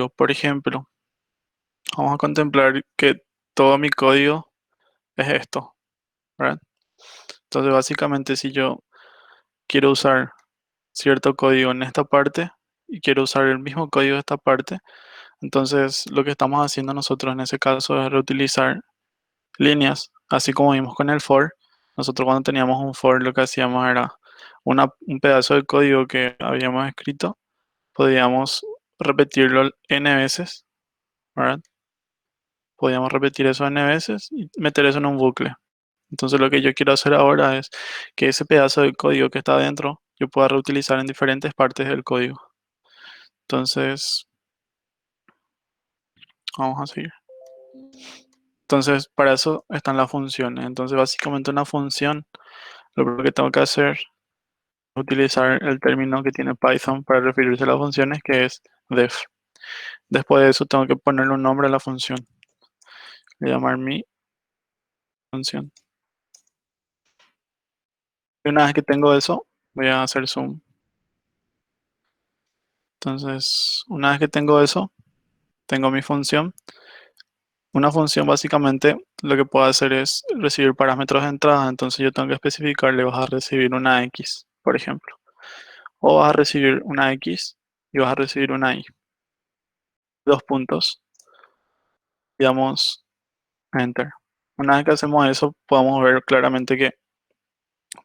Por ejemplo, vamos a contemplar que todo mi código es esto, ¿verdad? Entonces, básicamente, si yo quiero usar cierto código en esta parte y quiero usar el mismo código de esta parte, entonces lo que estamos haciendo nosotros en ese caso es reutilizar líneas, así como vimos con el for. Nosotros cuando teníamos un for lo que hacíamos era un pedazo de código que habíamos escrito, podíamos repetirlo n veces, ¿verdad? Podíamos repetir eso n veces y meter eso en un bucle. Entonces lo que yo quiero hacer ahora es que ese pedazo de código que está adentro yo pueda reutilizar en diferentes partes del código. Entonces, vamos a seguir. Entonces, para eso están las funciones. Entonces, básicamente una función, lo primero que tengo que hacer es utilizar el término que tiene Python para referirse a las funciones, que es def. Después de eso tengo que ponerle un nombre a la función. Voy a llamar mi función. Y una vez que tengo eso, voy a hacer zoom. Entonces, una vez que tengo eso, tengo mi función. Una función básicamente lo que puedo hacer es recibir parámetros de entrada. Entonces yo tengo que especificarle, vas a recibir una X, por ejemplo. O vas a recibir una X y vas a recibir una Y. Dos puntos. Digamos, enter. Una vez que hacemos eso, podemos ver claramente que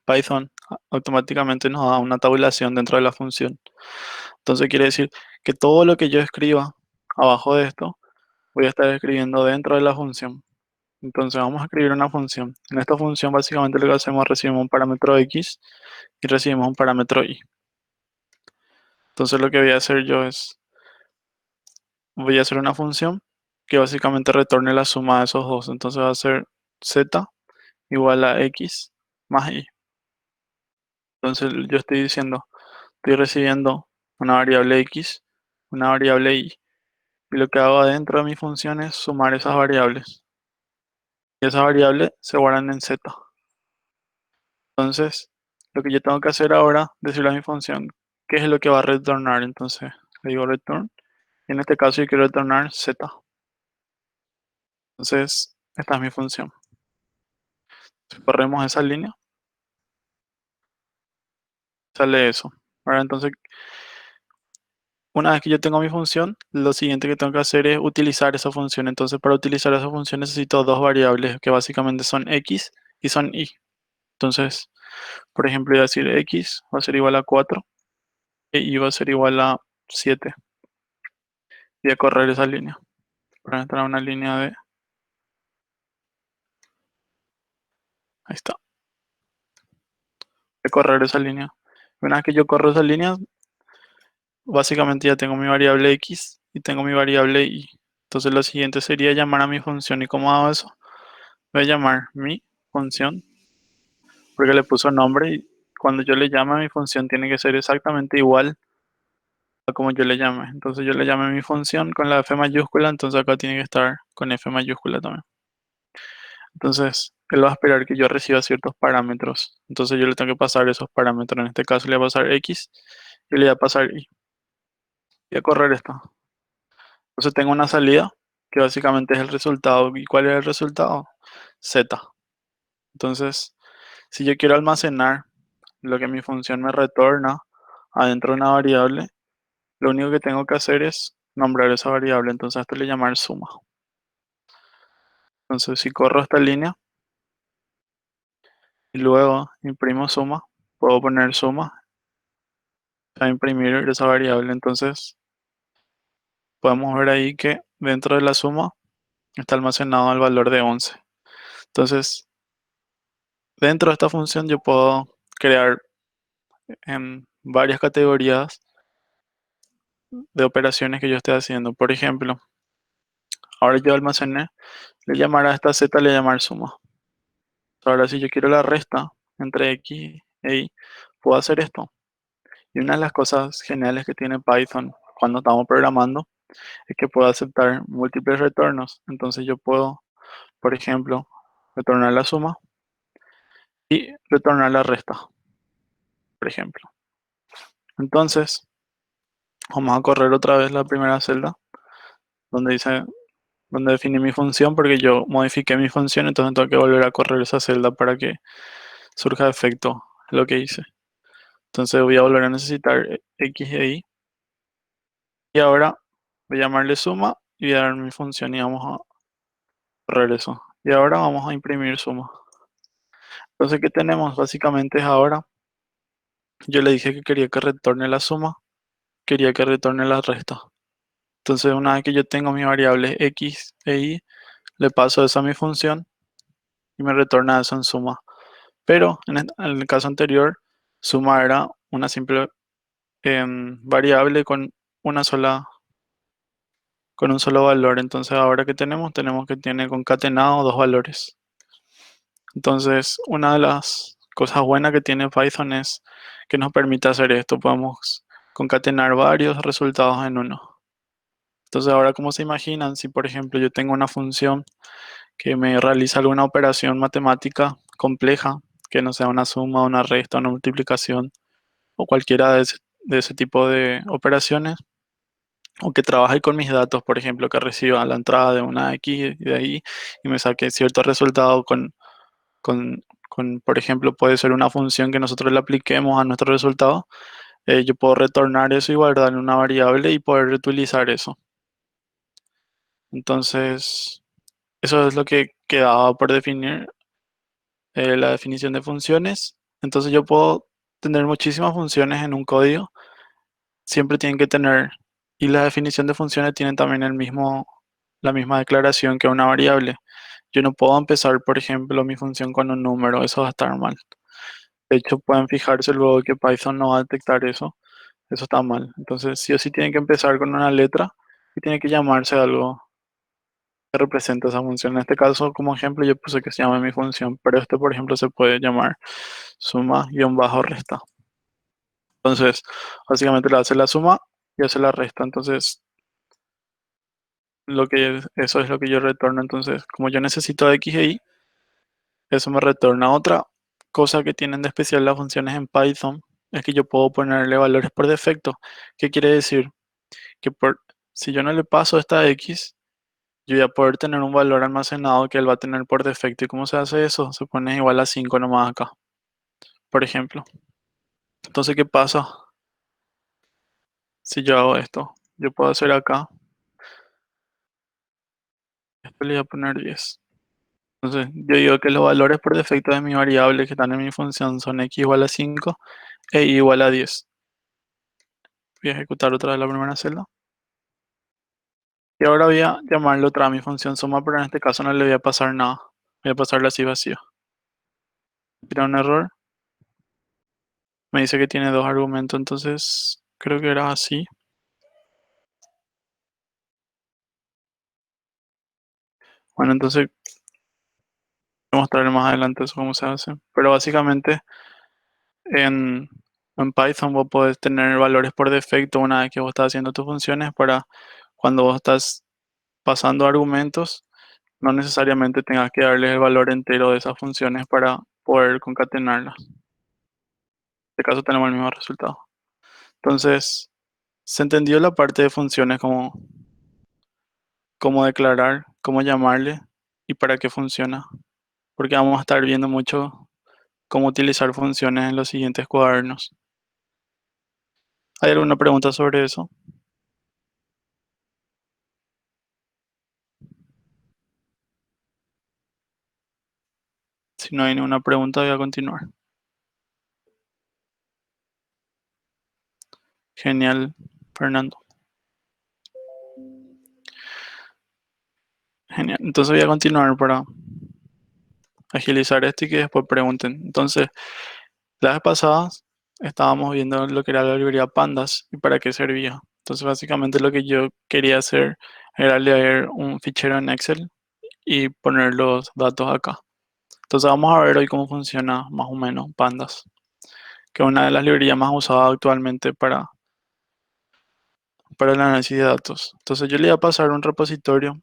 Python automáticamente nos da una tabulación dentro de la función. Entonces quiere decir que todo lo que yo escriba abajo de esto, voy a estar escribiendo dentro de la función. Entonces vamos a escribir una función. En esta función básicamente lo que hacemos es recibimos un parámetro X y recibimos un parámetro Y. Entonces lo que voy a hacer yo es, voy a hacer una función que básicamente retorne la suma de esos dos. Entonces va a ser Z igual a X más Y. Entonces yo estoy diciendo, estoy recibiendo una variable X, una variable Y. Y lo que hago adentro de mi función es sumar esas variables. Y esas variables se guardan en Z. Entonces, lo que yo tengo que hacer ahora, decirle a mi función, qué es lo que va a retornar. Entonces, le digo return. Y en este caso yo quiero retornar Z. Entonces, esta es mi función. Si corremos esa línea, sale eso. Ahora, entonces, una vez que yo tengo mi función, lo siguiente que tengo que hacer es utilizar esa función. Entonces, para utilizar esa función necesito dos variables que básicamente son X y son Y. Entonces, por ejemplo, voy a decir X va a ser igual a 4 e Y va a ser igual a 7. Voy a correr esa línea. Para entrar a una línea de... Ahí está. Voy a correr esa línea. Una vez que yo corro esa línea, básicamente ya tengo mi variable X y tengo mi variable Y. Entonces lo siguiente sería llamar a mi función. ¿Y cómo hago eso? Voy a llamar mi función porque le puso nombre y cuando yo le llame a mi función tiene que ser exactamente igual a como yo le llame. Entonces yo le llame a mi función con la F mayúscula, entonces acá tiene que estar con F mayúscula también. Entonces él va a esperar que yo reciba ciertos parámetros. Entonces yo le tengo que pasar esos parámetros. En este caso le voy a pasar X y le voy a pasar Y. Voy a correr esto. Entonces tengo una salida que básicamente es el resultado. ¿Y cuál es el resultado? Z. Entonces, si yo quiero almacenar lo que mi función me retorna adentro de una variable, lo único que tengo que hacer es nombrar esa variable. Entonces, a esto le llamar suma. Entonces, si corro esta línea y luego imprimo suma, puedo poner suma a imprimir esa variable. Entonces, podemos ver ahí que dentro de la suma está almacenado el valor de 11. Entonces, dentro de esta función yo puedo crear en varias categorías de operaciones que yo esté haciendo. Por ejemplo, ahora yo almacené, le llamar a esta z, le llamar suma. Ahora si yo quiero la resta entre x e y, puedo hacer esto. Y una de las cosas geniales que tiene Python cuando estamos programando es que puedo aceptar múltiples retornos. Entonces yo puedo, por ejemplo, retornar la suma y retornar la resta, por ejemplo. Entonces, vamos a correr otra vez la primera celda. donde dice, donde definí mi función, porque yo modifiqué mi función, entonces tengo que volver a correr esa celda para que surja efecto lo que hice. Entonces voy a volver a necesitar X e Y. Y ahora voy a llamarle suma y voy a dar mi función y vamos a correr eso. Y ahora vamos a imprimir suma. Entonces, ¿qué tenemos? Básicamente es ahora, yo le dije que quería que retorne la suma, quería que retorne la resta. Entonces, una vez que yo tengo mis variables X e Y, le paso eso a mi función y me retorna eso en suma. Pero en el caso anterior, suma era una simple variable con una sola, con un solo valor. Entonces ahora que tenemos que tiene concatenado dos valores. Entonces, una de las cosas buenas que tiene Python es que nos permite hacer esto. Podemos concatenar varios resultados en uno. Entonces ahora, como se imaginan, si por ejemplo yo tengo una función que me realiza alguna operación matemática compleja, que no sea una suma, una resta, una multiplicación o cualquiera de ese tipo de operaciones, o que trabaje con mis datos, por ejemplo, que reciba la entrada de una X y de ahí y me saque cierto resultado por ejemplo, puede ser una función que nosotros le apliquemos a nuestro resultado. Yo puedo retornar eso y guardar en una variable y poder reutilizar eso. Entonces, eso es lo que quedaba por definir, la definición de funciones. Entonces, yo puedo tener muchísimas funciones en un código. Siempre tienen que tener, y la definición de funciones tienen también la misma declaración que una variable. Yo no puedo empezar, por ejemplo, mi función con un número, eso va a estar mal. De hecho, pueden fijarse luego que Python no va a detectar eso. Eso está mal. Entonces, sí o sí tienen que empezar con una letra y tiene que llamarse algo que represente esa función. En este caso, como ejemplo, yo puse que se llame mi función, pero este, por ejemplo, se puede llamar suma-resta. Entonces, básicamente le hace la suma y hace la resta. Entonces, eso es lo que yo retorno. Entonces, como yo necesito X e Y, eso me retorna. Otra cosa que tienen de especial las funciones en Python es que yo puedo ponerle valores por defecto. ¿Qué quiere decir? Que si yo no le paso esta X, yo voy a poder tener un valor almacenado que él va a tener por defecto. ¿Y cómo se hace eso? Se pone igual a 5 nomás acá, por ejemplo. Entonces, ¿qué pasa si yo hago esto? Yo puedo hacer acá, esto le voy a poner 10. Entonces, yo digo que los valores por defecto de mi variable que están en mi función son x igual a 5 e y igual a 10. Voy a ejecutar otra vez la primera celda. Y ahora voy a llamarle otra a mi función suma, pero en este caso no le voy a pasar nada. Voy a pasarle así vacío. Tira un error. Me dice que tiene dos argumentos, entonces creo que era así. Bueno, entonces voy a mostrarle más adelante eso cómo se hace. Pero básicamente en, en Python vos podés tener valores por defecto una vez que vos estás haciendo tus funciones para cuando vos estás pasando argumentos, no necesariamente tengas que darle el valor entero de esas funciones para poder concatenarlas. En este caso tenemos el mismo resultado. Entonces, se entendió la parte de funciones como cómo declarar, cómo llamarle y para qué funciona. Porque vamos a estar viendo mucho cómo utilizar funciones en los siguientes cuadernos. ¿Hay alguna pregunta sobre eso? Si no hay ninguna pregunta, voy a continuar. Genial, Fernando. Genial. Entonces voy a continuar para agilizar esto y que después pregunten. Entonces, la vez pasada estábamos viendo lo que era la librería Pandas y para qué servía. Entonces, básicamente lo que yo quería hacer era leer un fichero en Excel y poner los datos acá. Entonces, vamos a ver hoy cómo funciona más o menos Pandas, que es una de las librerías más usadas actualmente para el análisis de datos. Entonces, yo le voy a pasar a un repositorio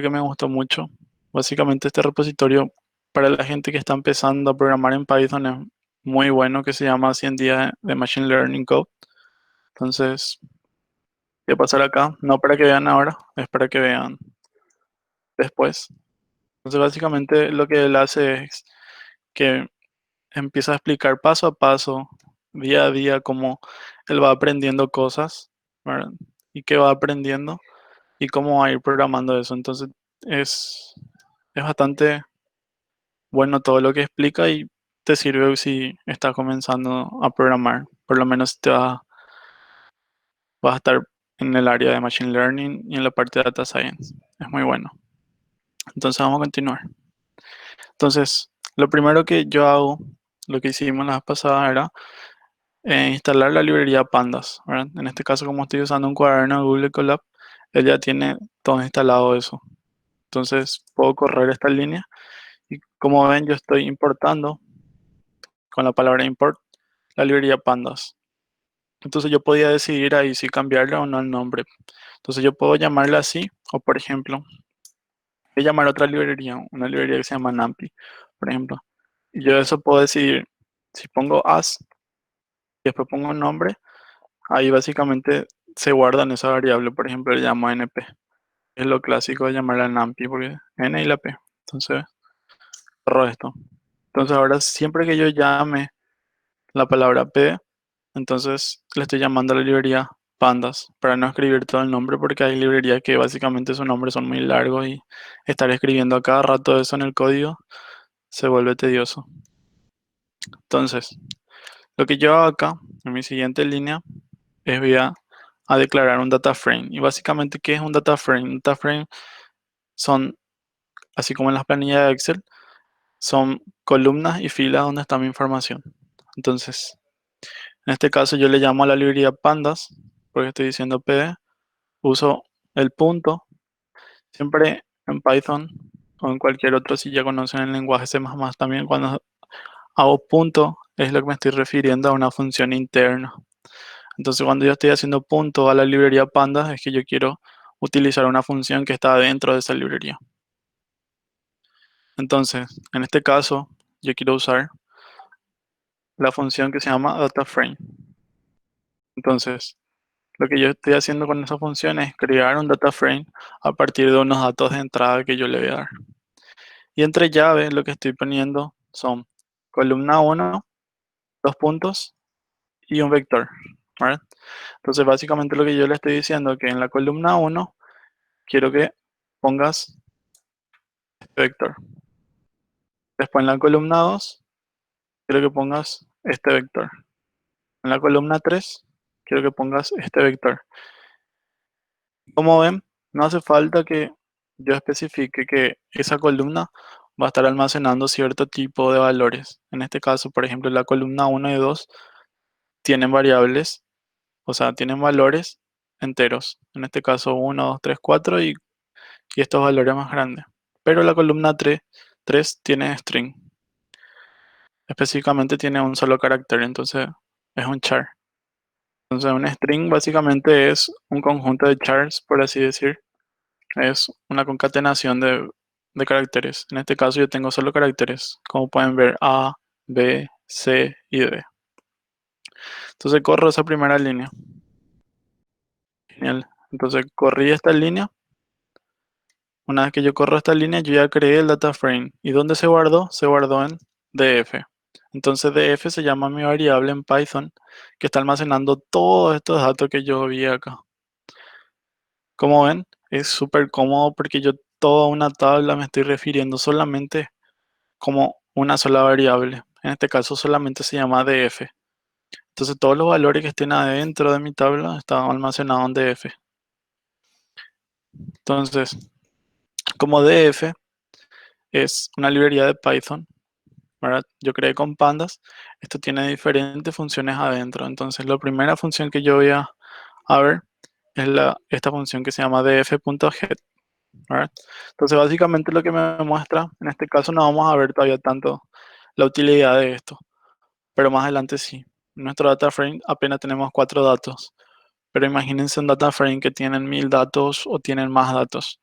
que me gustó mucho. Básicamente, este repositorio para la gente que está empezando a programar en Python es muy bueno, que se llama 100 días de Machine Learning Code. Entonces, Voy a pasar acá, no para que vean ahora, es para que vean después. Entonces básicamente lo que él hace es que empieza a explicar paso a paso, día a día, cómo él va aprendiendo cosas, ¿verdad? Y qué va aprendiendo y cómo va a ir programando eso. Entonces es, es bastante bueno todo lo que explica y te sirve si estás comenzando a programar. Por lo menos vas a estar en el área de Machine Learning y en la parte de Data Science. Es muy bueno. Entonces vamos a continuar. Entonces, lo primero que yo hago, lo que hicimos la vez pasada era instalar la librería Pandas, ¿verdad? En este caso, como estoy usando un cuaderno de Google Colab, él ya tiene todo instalado eso. Entonces, puedo correr esta línea y como ven, yo estoy importando con la palabra import la librería Pandas. Entonces, yo podía decidir ahí si cambiarle o no el nombre. Entonces, yo puedo llamarla así, o por ejemplo, voy a llamar a otra librería, una librería que se llama NumPy, por ejemplo. Y yo eso puedo decidir si pongo as y después pongo un nombre. Ahí básicamente se guardan esa variable, por ejemplo, le llamo np. Es lo clásico de llamarla numpy, porque n y la p. Entonces, borro esto. Entonces ahora siempre que yo llame la palabra p, entonces le estoy llamando a la librería pandas, para no escribir todo el nombre, porque hay librerías que básicamente sus nombres son muy largos y estar escribiendo a cada rato eso en el código se vuelve tedioso. Entonces, lo que yo hago acá, en mi siguiente línea, es a declarar un data frame. Y básicamente, ¿qué es un data frame? Un data frame son, así como en las planillas de Excel, son columnas y filas donde está mi información. Entonces, en este caso yo le llamo a la librería pandas, porque estoy diciendo PD, uso el punto, siempre en Python o en cualquier otro, si ya conocen el lenguaje C++ también, cuando hago punto, es lo que me estoy refiriendo a una función interna. Entonces, cuando yo estoy haciendo punto a la librería pandas, es que yo quiero utilizar una función que está dentro de esa librería. Entonces, en este caso, yo quiero usar la función que se llama DataFrame. Entonces, lo que yo estoy haciendo con esa función es crear un DataFrame a partir de unos datos de entrada que yo le voy a dar. Y entre llaves, lo que estoy poniendo son columna 1, dos puntos y un vector, ¿verdad? Entonces, básicamente lo que yo le estoy diciendo es que en la columna 1 quiero que pongas este vector. Después en la columna 2 quiero que pongas este vector. En la columna 3 quiero que pongas este vector. Como ven, no hace falta que yo especifique que esa columna va a estar almacenando cierto tipo de valores. En este caso, por ejemplo, la columna 1 y 2 tienen variables, o sea, tienen valores enteros. En este caso 1, 2, 3, 4 y estos valores más grandes. Pero la columna 3 tiene string. Específicamente tiene un solo carácter, entonces es un char. Entonces un string básicamente es un conjunto de chars, por así decir. Es una concatenación de caracteres. En este caso yo tengo solo caracteres, como pueden ver A, B, C y D. Entonces corro esa primera línea. Genial. Entonces corrí esta línea. Una vez que yo corro esta línea, yo ya creé el data frame. ¿Y dónde se guardó? Se guardó en DF. Entonces DF se llama mi variable en Python que está almacenando todos estos datos que yo vi acá. Como ven, es súper cómodo porque yo toda una tabla me estoy refiriendo solamente como una sola variable. En este caso solamente se llama DF. Entonces todos los valores que estén adentro de mi tabla están almacenados en DF. Entonces, como DF es una librería de Python, ¿verdad? Yo creé con pandas. Esto tiene diferentes funciones adentro. Entonces, la primera función que yo voy a ver es esta función que se llama df.get, ¿verdad? Entonces, básicamente lo que me muestra, en este caso no vamos a ver todavía tanto la utilidad de esto, pero más adelante sí. En nuestro data frame apenas tenemos 4 datos, pero imagínense un data frame que tienen 1000 datos o tienen más datos.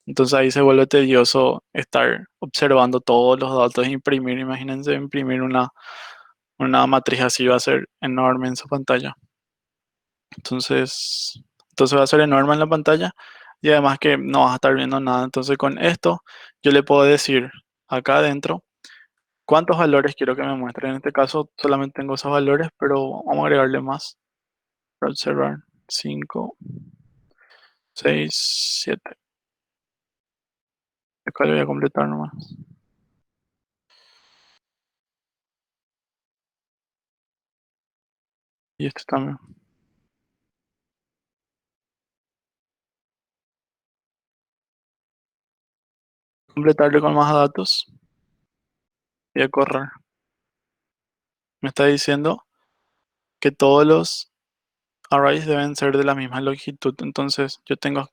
Entonces ahí se vuelve tedioso estar observando todos los datos e imprimir. Imagínense imprimir una matriz así va a ser enorme en su pantalla. Entonces, Entonces va a ser enorme en la pantalla y además que no vas a estar viendo nada. Entonces con esto yo le puedo decir acá adentro cuántos valores quiero que me muestre. En este caso solamente tengo esos valores, pero vamos a agregarle más para observar. 5, 6, 7. Acá le voy a completar nomás. Y este también. Completarle con más datos y a correr. Me está diciendo que todos los arrays deben ser de la misma longitud. Entonces yo tengo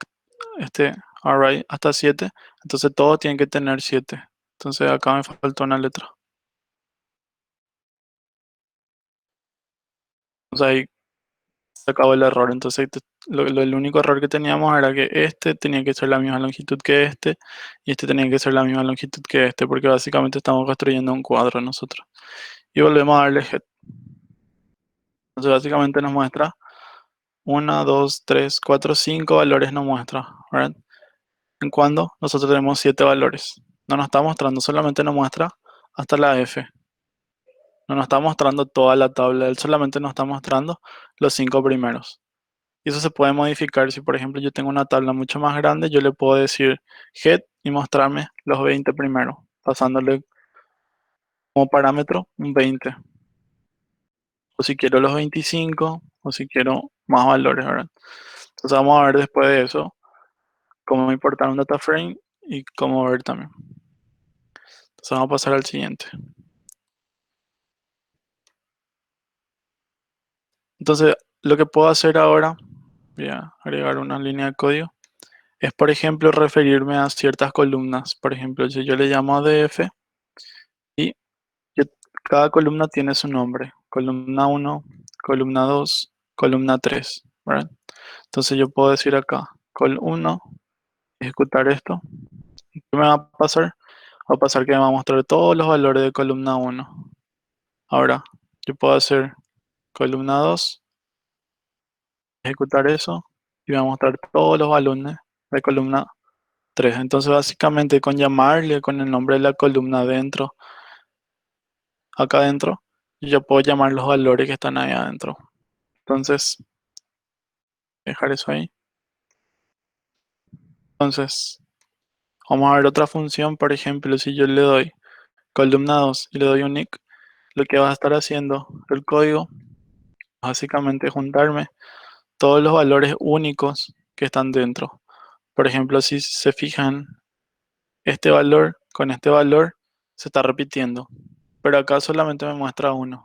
este array hasta 7. Entonces todos tienen que tener 7. Entonces acá me faltó una letra. O sea, ahí se acabó el error. Entonces el único error que teníamos era que este tenía que ser la misma longitud que este y este tenía que ser la misma longitud que este, porque básicamente estamos construyendo un cuadro nosotros. Y volvemos a darle head. Entonces básicamente nos muestra 1, 2, 3, 4, 5 valores nos muestra, ¿verdad? En cuando nosotros tenemos 7 valores. No nos está mostrando, solamente nos muestra hasta la F. No nos está mostrando toda la tabla, él solamente nos está mostrando los 5 primeros. Y eso se puede modificar. Si por ejemplo yo tengo una tabla mucho más grande, yo le puedo decir head y mostrarme los 20 primeros, pasándole como parámetro un 20. O si quiero los 25, o si quiero más valores, ¿verdad? Entonces vamos a ver después de eso cómo importar un data frame y cómo ver también. Entonces vamos a pasar al siguiente. Entonces lo que puedo hacer ahora, voy a agregar una línea de código, es por ejemplo referirme a ciertas columnas. Por ejemplo, si yo le llamo a df y yo- cada columna tiene su nombre. Columna 1, columna 2, columna 3, ¿verdad? Entonces yo puedo decir acá, col 1, ejecutar esto. ¿Qué me va a pasar? Va a pasar que me va a mostrar todos los valores de columna 1. Ahora, yo puedo hacer columna 2, ejecutar eso y me va a mostrar todos los valores de columna 3. Entonces, básicamente, con llamarle con el nombre de la columna dentro, acá adentro, yo ya puedo llamar los valores que están ahí adentro. Entonces, dejar eso ahí. Entonces, vamos a ver otra función. Por ejemplo, si yo le doy columna 2 y le doy un nick, lo que va a estar haciendo el código, básicamente juntarme todos los valores únicos que están dentro. Por ejemplo, si se fijan, este valor con este valor se está repitiendo, pero acá solamente me muestra uno.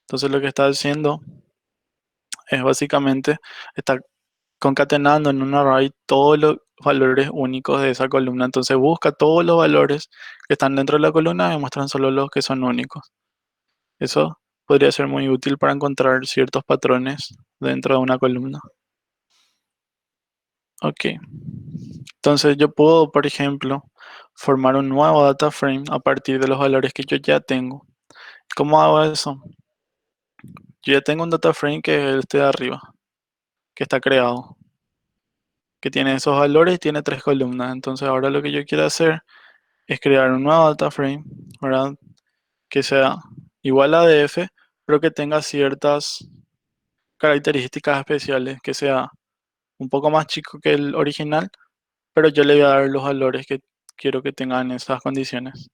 Entonces lo que está haciendo es básicamente está concatenando en un array todos los valores únicos de esa columna. Entonces busca todos los valores que están dentro de la columna y muestran solo los que son únicos. Eso podría ser muy útil para encontrar ciertos patrones dentro de una columna. Ok. Entonces yo puedo, por ejemplo, formar un nuevo data frame a partir de los valores que yo ya tengo. ¿Cómo hago eso? Yo ya tengo un data frame que es este de arriba, que está creado, que tiene esos valores y tiene 3 columnas. Entonces ahora lo que yo quiero hacer es crear un nuevo data frame, ¿verdad? Que sea igual a df, pero que tenga ciertas características especiales, que sea un poco más chico que el original, pero yo le voy a dar los valores que quiero que tengan esas condiciones.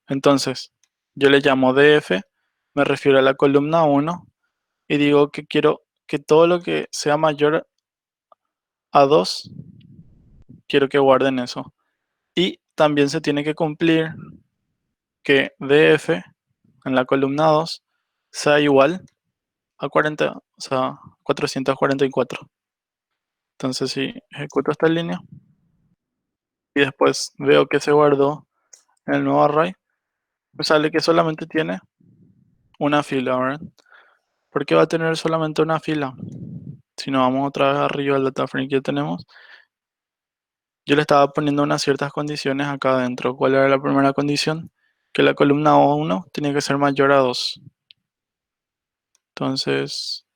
Entonces, yo le llamo df, me refiero a la columna 1 y digo que quiero que todo lo que sea mayor a 2 quiero que guarden eso. Y también se tiene que cumplir que df en la columna 2 sea igual a 40, o sea, 444. Entonces, si ejecuto esta línea y después veo que se guardó en el nuevo array, me sale que solamente tiene una fila, ¿verdad? ¿Por qué va a tener solamente una fila? Si nos vamos otra vez arriba al data frame que tenemos, yo le estaba poniendo unas ciertas condiciones acá adentro. ¿Cuál era la primera condición? Que la columna O1 tenía que ser mayor a 2. Entonces,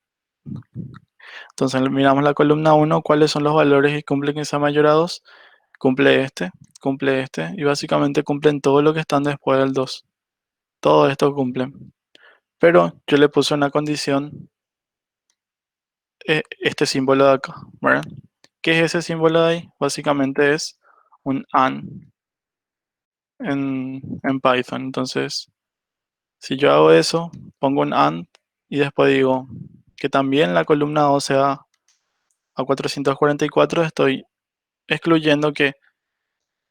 Entonces miramos la columna uno, cuáles son los valores que cumplen que sean mayorados. Cumple este, y básicamente cumplen todo lo que están después del 2. Todo esto cumplen. Pero yo le puse una condición, este símbolo de acá, ¿verdad? ¿Qué es ese símbolo de ahí? Básicamente es un AND en Python. Entonces, si yo hago eso, pongo un AND y después digo que también la columna 2 sea a 444, estoy excluyendo que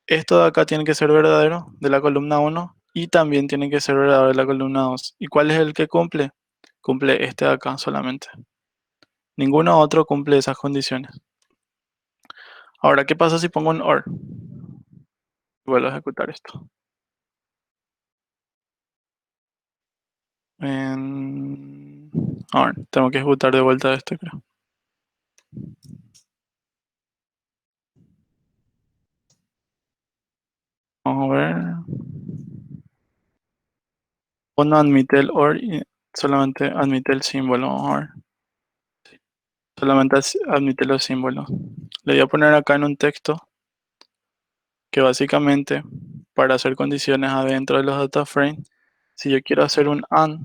esto de acá tiene que ser verdadero de la columna uno y también tiene que ser verdadero de la columna 2. ¿Y cuál es el que cumple? Cumple este de acá solamente. Ninguno otro cumple esas condiciones. Ahora, ¿qué pasa si pongo un OR? Vuelvo a ejecutar esto. En... OR. Tengo que ejecutar de vuelta este, creo. Vamos a ver. O no admite el OR y solamente admite el símbolo. Vamos a ver. Solamente admite los símbolos. Le voy a poner acá en un texto que básicamente para hacer condiciones adentro de los data frames, si yo quiero hacer un AND,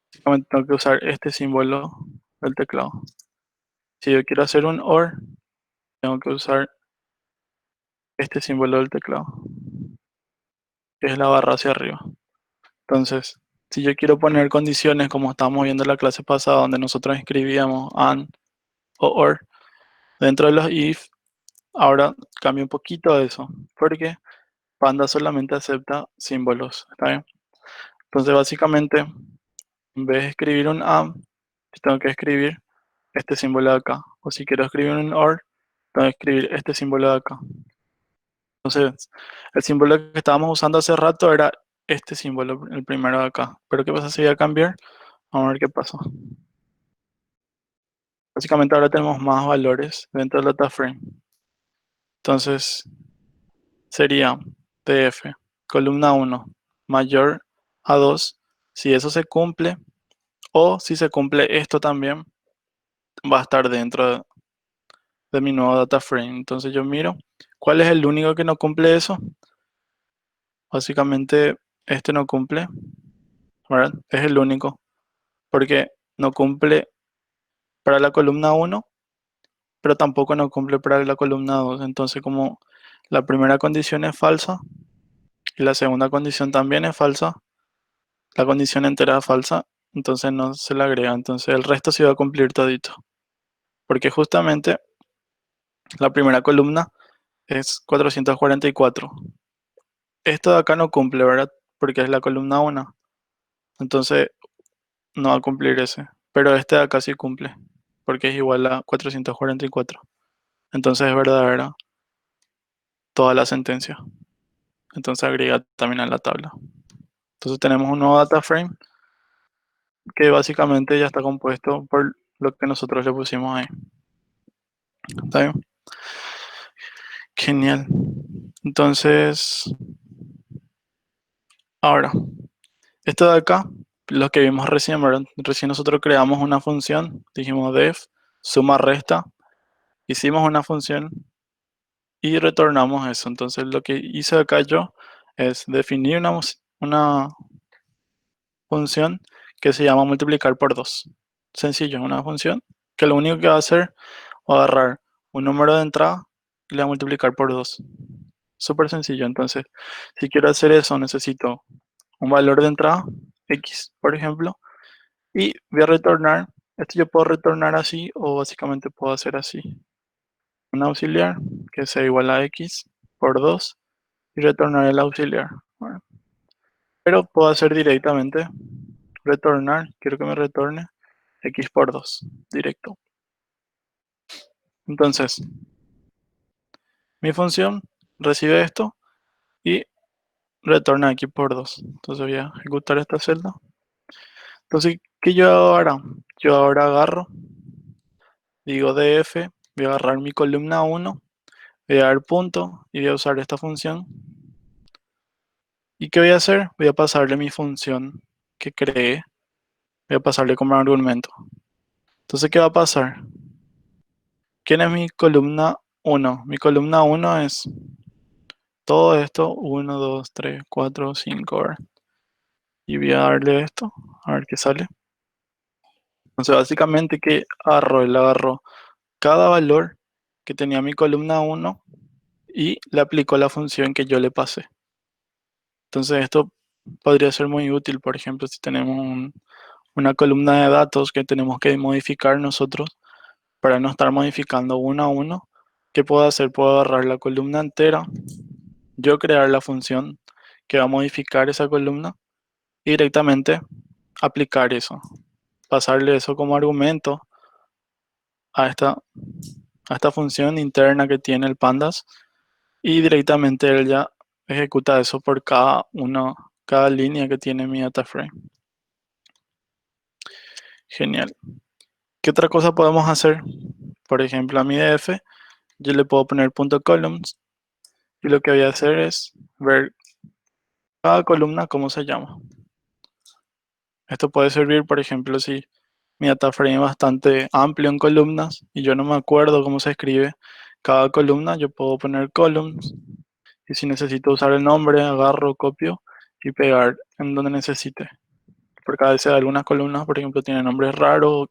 básicamente tengo que usar este símbolo del teclado. Si yo quiero hacer un OR, tengo que usar este símbolo del teclado, que es la barra hacia arriba. Entonces, si yo quiero poner condiciones como estábamos viendo en la clase pasada, donde nosotros escribíamos AND o OR, dentro de los if, ahora cambio un poquito eso, porque Panda solamente acepta símbolos, ¿está bien? Entonces, básicamente, en vez de escribir un AND, yo tengo que escribir este símbolo de acá. O si quiero escribir un OR, tengo que escribir este símbolo de acá. Entonces, el símbolo que estábamos usando hace rato era este símbolo, el primero de acá. Pero ¿qué pasa si voy a cambiar? Vamos a ver qué pasa. Básicamente ahora tenemos más valores dentro del data frame. Entonces, sería df, columna uno mayor a 2. Si eso se cumple, o si se cumple esto también, va a estar dentro de mi nuevo data frame. Entonces yo miro cuál es el único que no cumple eso. Básicamente este no cumple, ¿verdad? Es el único, porque no cumple para la columna uno, pero tampoco no cumple para la columna 2. Entonces como la primera condición es falsa y la segunda condición también es falsa, la condición entera es falsa, entonces no se le agrega. Entonces el resto sí va a cumplir todito, porque justamente la primera columna es 444. Esto de acá no cumple, ¿verdad? Porque es la columna 1. Entonces no va a cumplir ese. Pero este de acá sí cumple. Porque es igual a 444. Entonces es verdadera toda la sentencia. Entonces agrega también a la tabla. Entonces tenemos un nuevo data frame que básicamente ya está compuesto por lo que nosotros le pusimos ahí. ¿Está bien? Genial. Entonces, ahora, esto de acá, lo que vimos recién, ¿verdad? Recién nosotros creamos una función, dijimos def, suma, resta, hicimos una función y retornamos eso. Entonces lo que hice acá yo es definir una función que se llama multiplicar por 2. Sencillo, una función que lo único que va a hacer va a agarrar un número de entrada y le va a multiplicar por 2. Súper sencillo. Entonces, si quiero hacer eso, necesito un valor de entrada, x, por ejemplo, y voy a retornar. Esto yo puedo retornar así o básicamente puedo hacer así. Un auxiliar que sea igual a x por 2 y retornar el auxiliar. Bueno, pero puedo hacer directamente retornar, quiero que me retorne x por 2 directo. Entonces, mi función recibe esto y retorna x por 2. Entonces voy a ejecutar esta celda. Entonces, ¿qué yo hago ahora? Yo ahora agarro, digo df, voy a agarrar mi columna 1, voy a dar punto y voy a usar esta función. ¿Y qué voy a hacer? Voy a pasarle mi función que creé Voy a pasarle como argumento. Entonces, ¿qué va a pasar? ¿Quién es mi columna uno? Mi columna uno es todo esto, uno 2 3 4 5 ¿verdad? Y voy a darle esto, a ver qué sale. Entonces, básicamente, ¿qué agarró? Él agarró cada valor que tenía mi columna uno y le aplicó la función que yo le pasé. Entonces, esto podría ser muy útil, por ejemplo, si tenemos una columna de datos que tenemos que modificar nosotros para no estar modificando uno a uno. ¿Qué puedo hacer? Puedo agarrar la columna entera, yo crear la función que va a modificar esa columna y directamente aplicar eso, pasarle eso como argumento a esta función interna que tiene el pandas y directamente él ya ejecuta eso por cada línea que tiene mi data frame. Genial. ¿Qué otra cosa podemos hacer? Por ejemplo, a mi df yo le puedo poner punto columns y lo que voy a hacer es ver cada columna cómo se llama. Esto puede servir, por ejemplo, si mi data frame es bastante amplio en columnas y yo no me acuerdo cómo se escribe cada columna, yo puedo poner columns y si necesito usar el nombre, agarro, copio y pegar en donde necesite. Porque a veces algunas columnas, por ejemplo, tienen nombres raros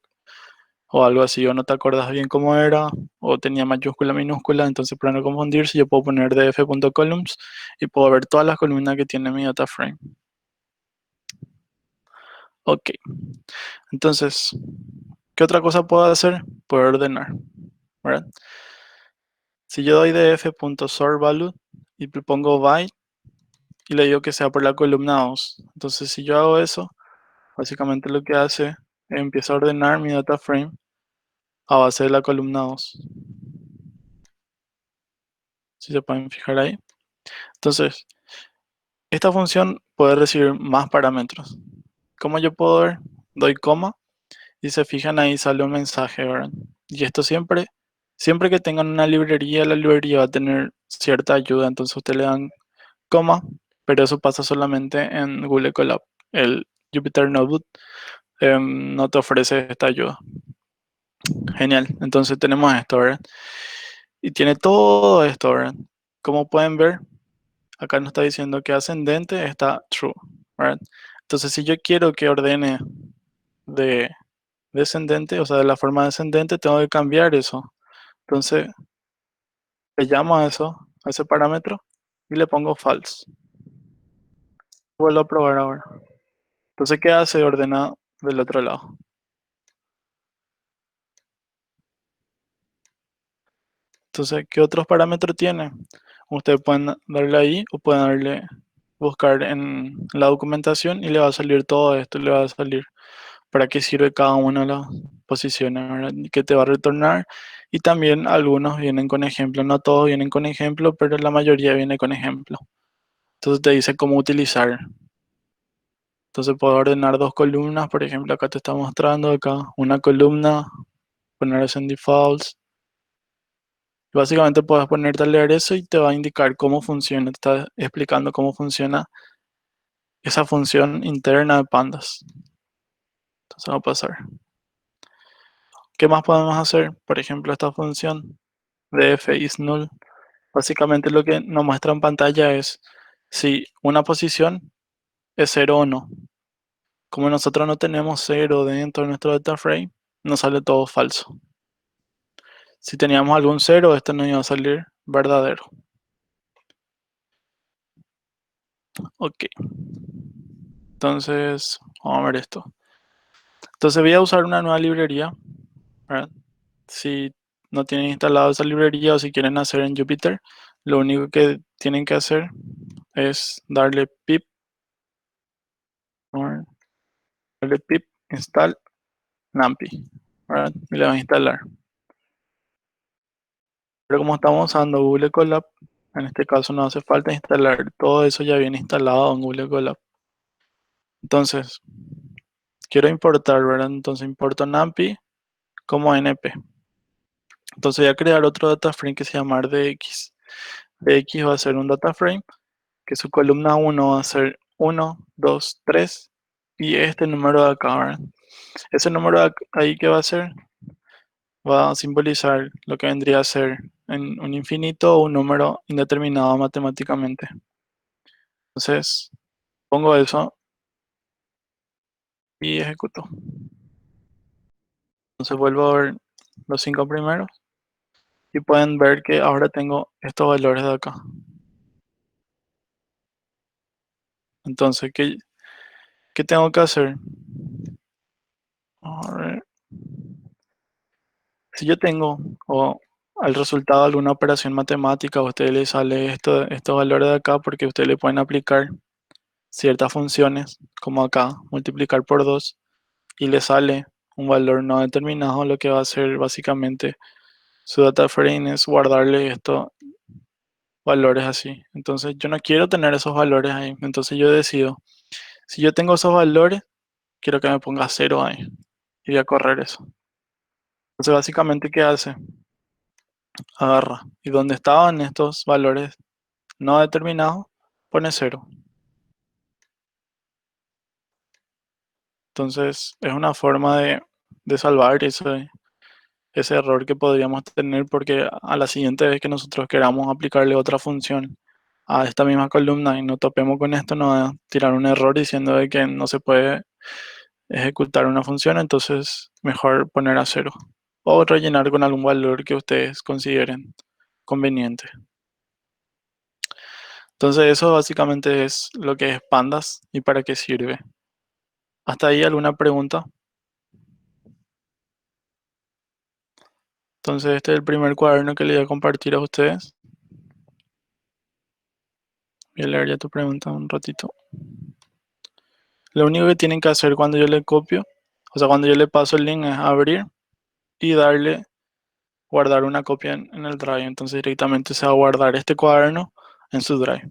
o algo así, o no te acuerdas bien cómo era, o tenía mayúscula, minúscula, entonces para no confundirse yo puedo poner df.columns y puedo ver todas las columnas que tiene mi data frame. Ok, entonces, ¿qué otra cosa puedo hacer? Puedo ordenar, ¿verdad? Si yo doy df.sortValue y le pongo by y le digo que sea por la columna 2, entonces si yo hago eso, básicamente lo que hace es empieza a ordenar mi data frame a base de la columna 2. Si se pueden fijar ahí. Entonces, esta función puede recibir más parámetros. Como yo puedo ver, doy coma y se fijan ahí sale un mensaje, ¿verdad? Y esto siempre que tengan una librería, la librería va a tener cierta ayuda, entonces ustedes le dan coma, pero eso pasa solamente en Google Colab. El Jupyter Notebook no te ofrece esta ayuda. Genial, entonces tenemos esto, ¿verdad? Y tiene todo esto, ¿verdad? Como pueden ver, acá nos está diciendo que ascendente está true, ¿verdad? Entonces, si yo quiero que ordene de descendente, o sea, de la forma descendente, tengo que cambiar eso. Entonces, le llamo a eso, a ese parámetro, y le pongo false. Vuelvo a probar ahora. Entonces, ¿qué hace? Ordena del otro lado. Entonces, ¿qué otros parámetros tiene? Ustedes pueden darle ahí o pueden darle buscar en la documentación y le va a salir todo esto, le va a salir para qué sirve cada una de las posiciones, ¿verdad? Que te va a retornar. Y también algunos vienen con ejemplo, no todos vienen con ejemplo, pero la mayoría viene con ejemplo. Entonces te dice cómo utilizar. Entonces puedo ordenar dos columnas, por ejemplo, acá te está mostrando acá una columna, poner eso en defaults. Básicamente puedes ponerte a leer eso y te va a indicar cómo funciona, te está explicando cómo funciona esa función interna de pandas. Entonces va a pasar. ¿Qué más podemos hacer? Por ejemplo, esta función df is null. Básicamente lo que nos muestra en pantalla es si una posición es cero o no. Como nosotros no tenemos cero dentro de nuestro data frame, nos sale todo falso. Si teníamos algún cero, esto nos iba a salir verdadero. Ok. Entonces, vamos a ver esto. Entonces voy a usar una nueva librería, ¿verdad? Si no tienen instalado esa librería o si quieren hacer en Jupyter, lo único que tienen que hacer es darle pip install numpy, ¿verdad? Y le van a instalar. Pero como estamos usando Google Colab, en este caso no hace falta instalar, todo eso ya viene instalado en Google Colab. Entonces, quiero importar, ¿verdad? Entonces importo numpy como np. Entonces voy a crear otro data frame que se llama dx. Dx va a ser un data frame que su columna 1 va a ser 1, 2, 3 y este número de acá, ¿verdad? Ese número ahí que va a ser, va a simbolizar lo que vendría a ser en un infinito o un número indeterminado matemáticamente. Entonces, pongo eso y ejecuto. Entonces vuelvo a ver los cinco primeros y pueden ver que ahora tengo estos valores de acá. Entonces, ¿qué tengo que hacer? A ver, si yo tengo o al resultado de alguna operación matemática, a usted le sale estos valores de acá porque usted le pueden aplicar ciertas funciones, como acá, multiplicar por 2 y le sale un valor no determinado, lo que va a hacer básicamente su data frame es guardarle estos valores así. Entonces yo no quiero tener esos valores ahí. Entonces yo decido, si yo tengo esos valores, quiero que me ponga cero ahí. Y voy a correr eso. Entonces básicamente, ¿qué hace? Agarra. Y donde estaban estos valores no determinados, pone cero. Entonces es una forma de salvar ese error que podríamos tener porque a la siguiente vez que nosotros queramos aplicarle otra función a esta misma columna y no topemos con esto, nos va a tirar un error diciendo de que no se puede ejecutar una función, entonces mejor poner a cero o rellenar con algún valor que ustedes consideren conveniente. Entonces eso básicamente es lo que es Pandas y para qué sirve. ¿Hasta ahí alguna pregunta? Entonces este es el primer cuaderno que le voy a compartir a ustedes. Voy a leer ya tu pregunta un ratito. Lo único que tienen que hacer cuando yo le copio, o sea, cuando yo le paso el link es abrir y darle guardar una copia en el Drive. Entonces directamente se va a guardar este cuaderno en su Drive.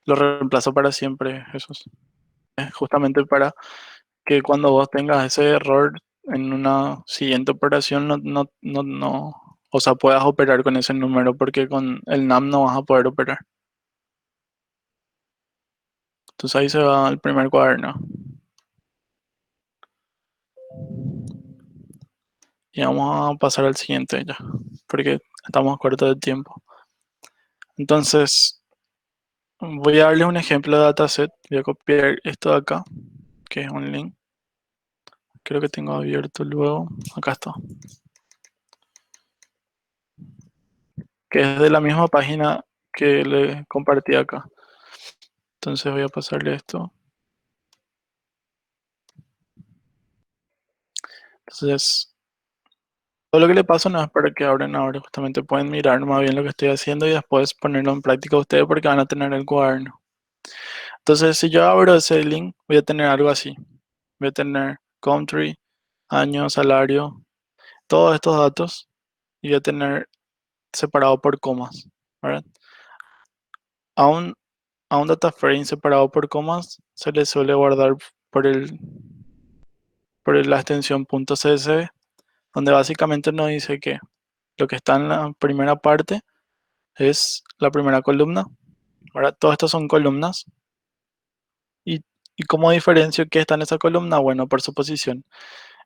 Lo reemplazo para siempre, Jesús. Es justamente para que cuando vos tengas ese error en una siguiente operación, o sea, puedas operar con ese número, porque con el NAM no vas a poder operar. Entonces ahí se va el primer cuaderno. Y vamos a pasar al siguiente ya, porque estamos cortos de tiempo. Entonces, voy a darles un ejemplo de dataset. Voy a copiar esto de acá, que es un link. Creo que tengo abierto luego. Acá está. Que es de la misma página que le compartí acá. Entonces voy a pasarle esto. Entonces, todo lo que le paso no es para que abran ahora. Justamente pueden mirar más bien lo que estoy haciendo y después ponerlo en práctica ustedes porque van a tener el cuaderno. Entonces, si yo abro ese link, voy a tener algo así. Voy a tener country, año, salario, todos estos datos y voy a tener separado por comas, ¿verdad? A un, a un data frame separado por comas se le suele guardar por la extensión .csv, donde básicamente nos dice que lo que está en la primera parte es la primera columna, ¿verdad? Todas estas son columnas. ¿Y, y cómo diferencio qué está en esa columna? Bueno, por su posición.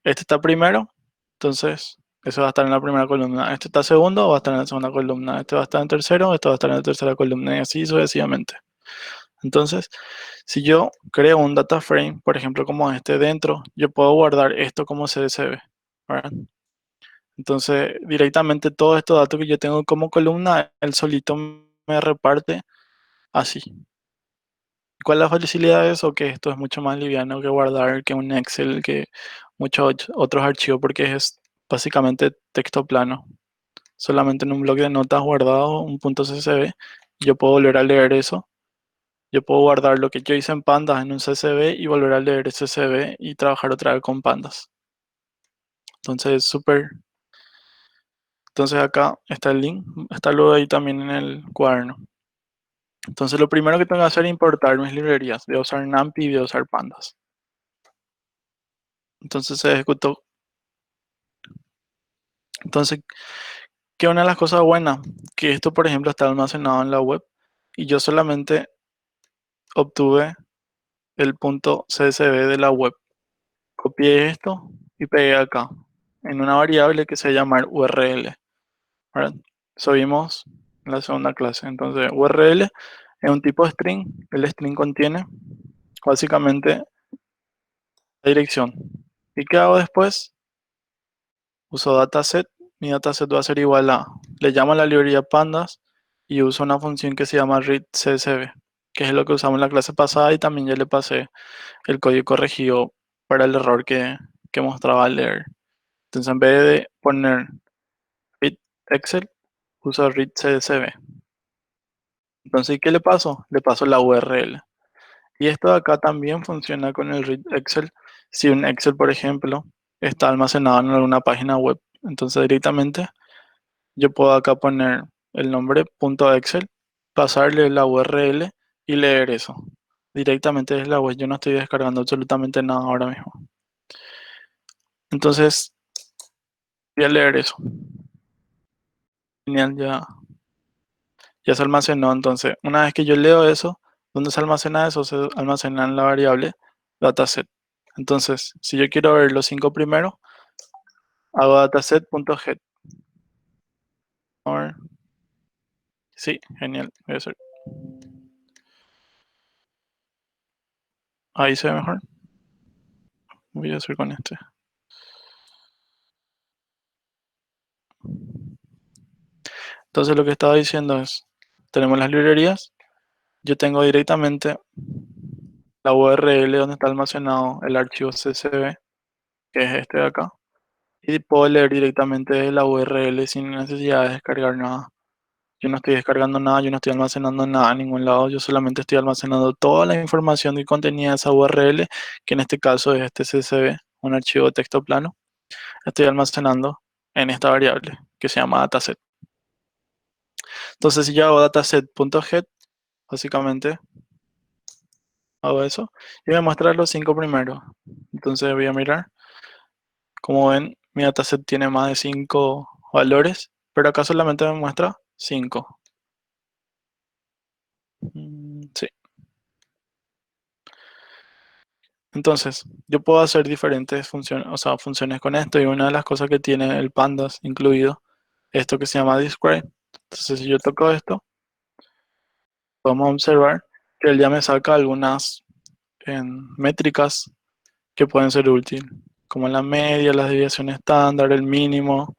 Este está primero, entonces eso va a estar en la primera columna. Este está segundo, va a estar en la segunda columna. Este va a estar en tercero, esto va a estar en la tercera columna y así sucesivamente. Entonces, si yo creo un data frame, por ejemplo, como este dentro, yo puedo guardar esto como CSV, ¿verdad? Entonces, directamente todos estos datos que yo tengo como columna, él solito me reparte así. ¿Cuál es la facilidad de eso? Que esto es mucho más liviano que guardar que un Excel, que muchos otros archivos, porque es básicamente texto plano. Solamente en un bloque de notas guardado, un punto CSV, yo puedo volver a leer eso. Yo puedo guardar lo que yo hice en Pandas en un CSV y volver a leer ese CSV y trabajar otra vez con Pandas. Entonces, es súper. Entonces, acá está el link, está luego ahí también en el cuaderno. Entonces, lo primero que tengo que hacer es importar mis librerías. Voy a usar NumPy y voy a usar Pandas. Entonces, se ejecutó. Entonces, que una de las cosas buenas, que esto, por ejemplo, está almacenado en la web y yo solamente obtuve el punto CSV de la web. Copié esto y pegué acá en una variable que se llama URL, ¿verdad? Eso vimos en la segunda clase. Entonces, URL es un tipo de string. El string contiene básicamente la dirección. ¿Y qué hago después? Uso dataset. Mi dataset va a ser igual a, le llamo a la librería pandas y uso una función que se llama readCSV, que es lo que usamos en la clase pasada y también ya le pasé el código corregido para el error que mostraba al leer. Entonces, en vez de poner read Excel, uso readCSV. Entonces, ¿qué le paso? Le paso la URL. Y esto de acá también funciona con el read Excel. Si un Excel, por ejemplo, está almacenado en alguna página web, entonces directamente yo puedo acá poner el nombre .excel, pasarle la URL y leer eso. Directamente desde la web, yo no estoy descargando absolutamente nada ahora mismo. Entonces, voy a leer eso. Genial, ya se almacenó. Entonces, una vez que yo leo eso, ¿dónde se almacena eso? Se almacena en la variable dataset. Entonces, si yo quiero ver los 5 primeros, hago dataset.get. A ver. Sí, genial. Voy a hacer. Ahí se ve mejor. Voy a hacer con este. Entonces, lo que estaba diciendo es, tenemos las librerías. Yo tengo directamente la URL donde está almacenado el archivo CSV, que es este de acá. Y puedo leer directamente de la URL sin necesidad de descargar nada. Yo no estoy descargando nada, yo no estoy almacenando nada en ningún lado, yo solamente estoy almacenando toda la información que contenía esa URL, que en este caso es este CSV, un archivo de texto plano. Estoy almacenando en esta variable que se llama dataset. Entonces, si yo hago dataset.get, básicamente hago eso y me muestra los 5 primeros. Entonces voy a mirar. Como ven, mi dataset tiene más de 5 valores, pero acá solamente me muestra 5. Sí. Entonces, yo puedo hacer diferentes funciones, o sea, funciones con esto y una de las cosas que tiene el Pandas incluido, esto que se llama Describe. Entonces, si yo toco esto, podemos observar que él ya me saca algunas métricas que pueden ser útiles, como la media, la desviación estándar, el mínimo,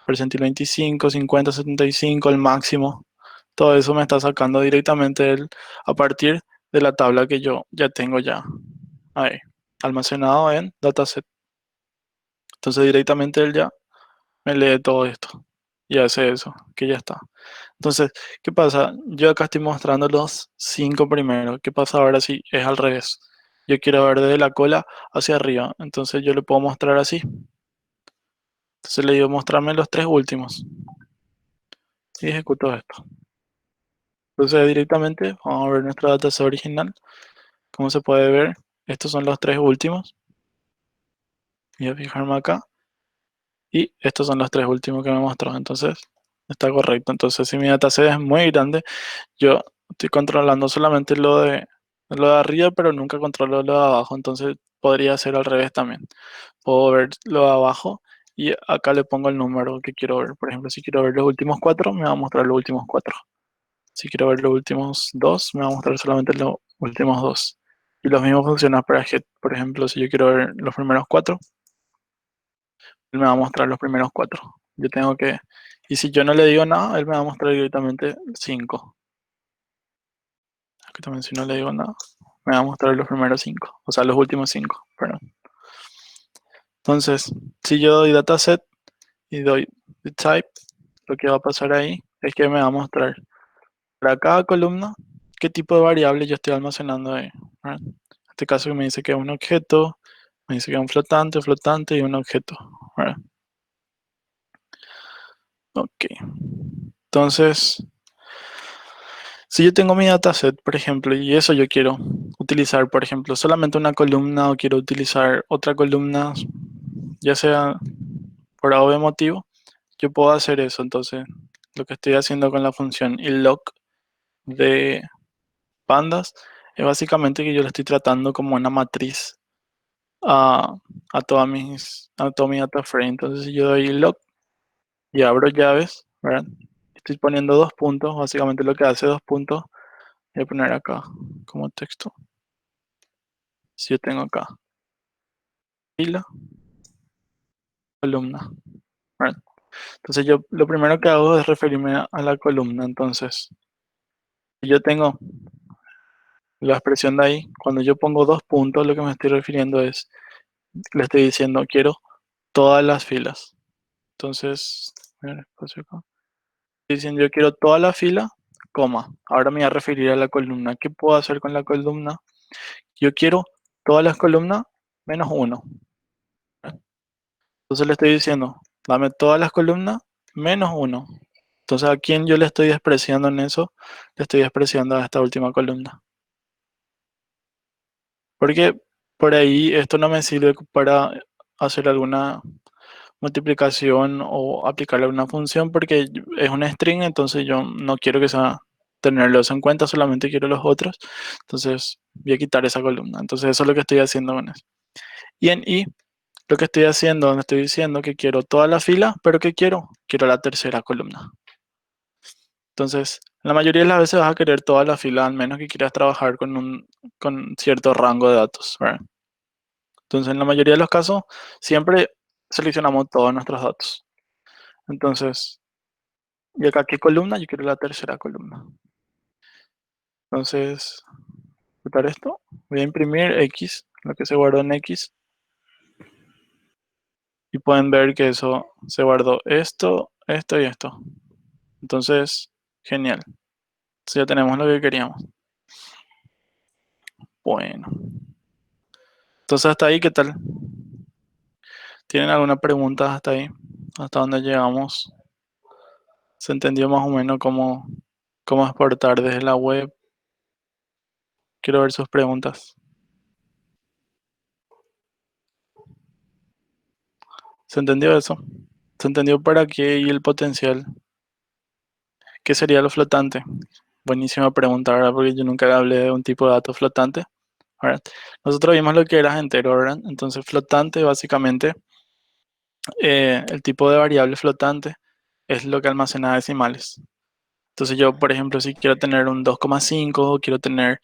percentil 25, 50, 75, el máximo. Todo eso me está sacando directamente él a partir de la tabla que yo ya tengo ya ahí, almacenado en dataset. Entonces directamente él ya me lee todo esto y hace eso, que ya está. Entonces, ¿qué pasa? Yo acá estoy mostrando los 5 primeros. ¿Qué pasa ahora si es al revés? Yo quiero ver desde la cola hacia arriba. Entonces yo le puedo mostrar así. Entonces le digo mostrarme los 3 últimos. Y ejecuto esto. Entonces directamente vamos a ver nuestra dataset original. Como se puede ver, estos son los 3 últimos. Voy a fijarme acá. Y estos son los 3 últimos que me mostró. Entonces está correcto. Entonces si mi dataset es muy grande, yo estoy controlando solamente lo de arriba, pero nunca controlo lo de abajo. Entonces podría ser al revés también. Puedo ver lo de abajo y acá le pongo el número que quiero ver. Por ejemplo, si quiero ver los últimos 4, me va a mostrar los últimos 4. Si quiero ver los últimos 2, me va a mostrar solamente los últimos 2. Y lo mismo funciona para Head. Por ejemplo, si yo quiero ver los primeros 4, él me va a mostrar los primeros 4. Yo tengo que... Y si yo no le digo nada, él me va a mostrar directamente 5. Aquí también si no le digo nada, me va a mostrar los primeros 5. O sea, los últimos 5. Perdón. Entonces, si yo doy dataset y doy the type, lo que va a pasar ahí es que me va a mostrar para cada columna qué tipo de variable yo estoy almacenando ahí, ¿verdad? En este caso me dice que es un objeto, me dice que es un flotante, flotante y un objeto, ¿verdad? Ok. Entonces, si yo tengo mi dataset, por ejemplo, y eso yo quiero utilizar, por ejemplo, solamente una columna o quiero utilizar otra columna, ya sea por algún motivo, yo puedo hacer eso. Entonces, lo que estoy haciendo con la función illoc de pandas es básicamente que yo le estoy tratando como una matriz a, a todo mi data frame. Entonces, si yo doy illoc y abro llaves, ¿verdad? Estoy poniendo dos puntos, básicamente lo que hace dos puntos, voy a poner acá como texto. Si yo tengo acá fila, columna, ¿verdad? Entonces yo lo primero que hago es referirme a la columna. Entonces, si yo tengo la expresión de ahí, cuando yo pongo dos puntos, lo que me estoy refiriendo es, le estoy diciendo, quiero todas las filas. Entonces, a ver, espacio acá. Estoy diciendo, yo quiero toda la fila, coma. Ahora me voy a referir a la columna. ¿Qué puedo hacer con la columna? Yo quiero todas las columnas menos uno. Entonces le estoy diciendo, dame todas las columnas menos uno. Entonces, ¿a quién yo le estoy despreciando en eso? Le estoy despreciando a esta última columna. Porque por ahí esto no me sirve para hacer alguna multiplicación o aplicarle alguna función porque es una string, entonces yo no quiero que sea tenerlos en cuenta, solamente quiero los otros. Entonces voy a quitar esa columna. Entonces eso es lo que estoy haciendo con eso. Y en i, lo que estoy haciendo, donde estoy diciendo que quiero toda la fila, pero ¿qué quiero? Quiero la tercera columna. Entonces, la mayoría de las veces vas a querer toda la fila, al menos que quieras trabajar con cierto rango de datos, ¿verdad? Entonces, en la mayoría de los casos, siempre seleccionamos todos nuestros datos. Entonces, y acá, ¿qué columna? Yo quiero la tercera columna. Entonces, quitar esto. Voy a imprimir X, lo que se guardó en X. Y pueden ver que eso se guardó esto, esto y esto. Entonces, genial. Entonces ya tenemos lo que queríamos. Bueno. Entonces, hasta ahí, ¿qué tal? ¿Tienen alguna pregunta hasta ahí? ¿Hasta dónde llegamos? ¿Se entendió más o menos cómo exportar desde la web? Quiero ver sus preguntas. ¿Se entendió eso? ¿Se entendió para qué y el potencial? ¿Qué sería lo flotante? Buenísima pregunta, ¿verdad? Porque yo nunca hablé de un tipo de dato flotante. ¿Verdad? Nosotros vimos lo que era entero, ¿verdad? Entonces, flotante, básicamente, el tipo de variable flotante es lo que almacena decimales. Entonces, yo, por ejemplo, si quiero tener un 2,5, quiero tener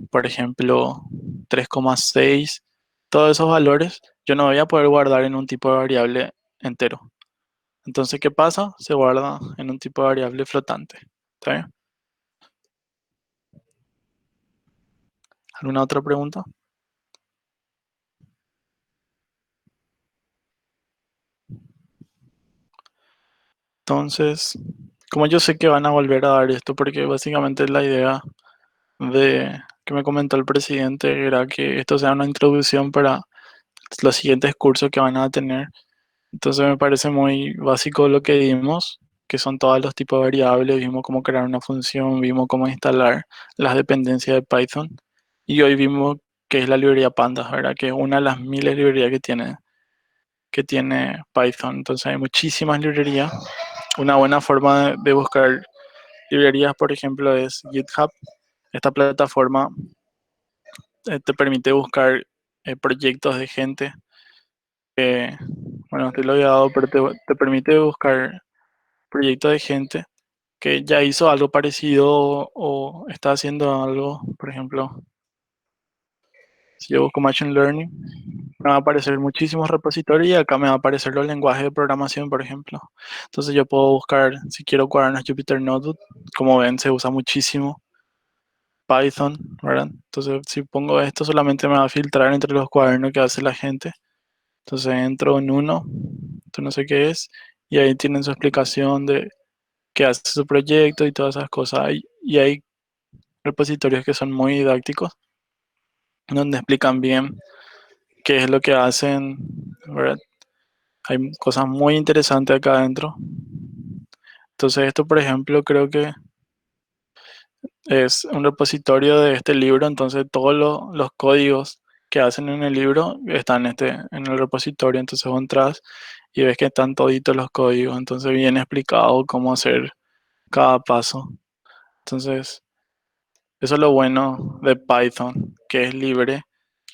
por ejemplo, 3,6, todos esos valores yo no voy a poder guardar en un tipo de variable entero. Entonces, ¿qué pasa? Se guarda en un tipo de variable flotante. ¿Está bien? ¿Alguna otra pregunta? Entonces, como yo sé que van a volver a dar esto, porque básicamente la idea de que me comentó el presidente era que esto sea una introducción para los siguientes cursos que van a tener. Entonces me parece muy básico lo que vimos, que son todos los tipos de variables, vimos cómo crear una función, vimos cómo instalar las dependencias de Python y hoy vimos que es la librería Pandas, ¿verdad? Que es una de las miles de librerías que tiene Python. Entonces hay muchísimas librerías. Una buena forma de buscar librerías, por ejemplo, es GitHub. Esta plataforma te permite buscar proyectos de gente. Bueno, estoy logueado, pero te permite buscar proyectos de gente que ya hizo algo parecido o está haciendo algo. Por ejemplo, si yo busco Machine Learning, me va a aparecer muchísimos repositorios y acá me va a aparecer los lenguajes de programación, por ejemplo. Entonces yo puedo buscar, si quiero cuadernos Jupyter Notebook, como ven, se usa muchísimo Python, ¿verdad? Entonces si pongo esto, solamente me va a filtrar entre los cuadernos que hace la gente. Entonces entro en uno, esto no sé qué es, y ahí tienen su explicación de qué hace su proyecto y todas esas cosas. Y hay repositorios que son muy didácticos, donde explican bien qué es lo que hacen, ¿verdad? Hay cosas muy interesantes acá adentro. Entonces esto, por ejemplo, creo que es un repositorio de este libro, entonces todos los códigos que hacen en el libro están en el repositorio. Entonces vos entras y ves que están toditos los códigos. Entonces viene explicado cómo hacer cada paso. Entonces, eso es lo bueno de Python, que es libre